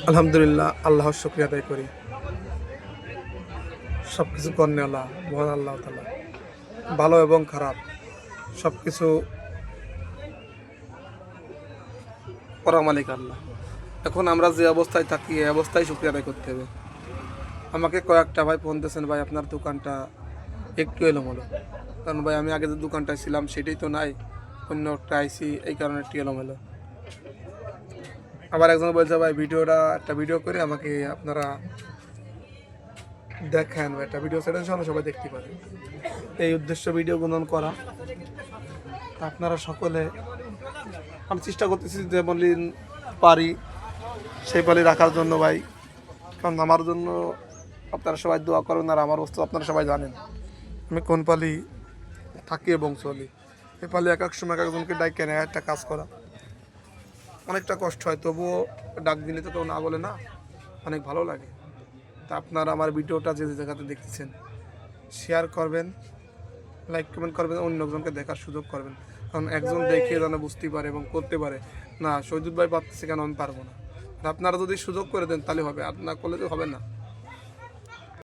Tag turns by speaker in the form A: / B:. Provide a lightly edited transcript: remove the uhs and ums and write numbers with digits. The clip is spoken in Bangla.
A: আলহামদুলিল্লাহ, আল্লাহর শুকরিয়া আদায় করি। সব কিছু কর্নেওয়ালা মহান আল্লাহ তাআলা। ভালো এবং খারাপ সব কিছু করা মালিক আল্লাহ। এখন আমরা যে অবস্থায় থাকি এই অবস্থায় শুকরিয়া আদায় করতে হবে। আমাকে কয়েকটা ভাই ফোন দিয়েছেন, ভাই আপনার দোকানটা একটু এলোমেলো। কারণ ভাই আমি আগে যে দোকানটায় ছিলাম সেটাই তো নাই, অন্য একটা আইসি, এই কারণে একটু এলোমেলো। আবার একজন বলছে ভাই একটা ভিডিও করে আমাকে আপনারা দেখেন, বা একটা ভিডিও ছেড়ে সবাই দেখতে পারে। এই উদ্দেশ্য ভিডিও গুণন করা। আপনারা সকলে, আমি চেষ্টা করতেছি যেমন পারি সেই পালি রাখার জন্য ভাই। কারণ আমার জন্য আপনারা সবাই দোয়া করেন, আর আমার বস্তু আপনারা সবাই জানেন আমি কোন পালি থাকি এবং চলি। এই পালি এক এক সময় এক একজনকে ডাক কেন একটা কাজ করা অনেকটা কষ্ট হয়, তবুও ডাক দিলে তো কেউ না বলে না, অনেক ভালো লাগে। তা আপনারা আমার ভিডিওটা যে জায়গাতে দেখতেছেন শেয়ার করবেন, লাইক কমেন্ট করবেন, অন্যজনকে দেখার সুযোগ করবেন। কারণ একজন দেখে যেন বুঝতে পারে এবং করতে পারে, না শহীদুল ভাই পারতেছে কেন আমি পারবো না। আর আপনারা যদি সুযোগ করে দেন তাহলে হবে, আর না করলে তো হবে না।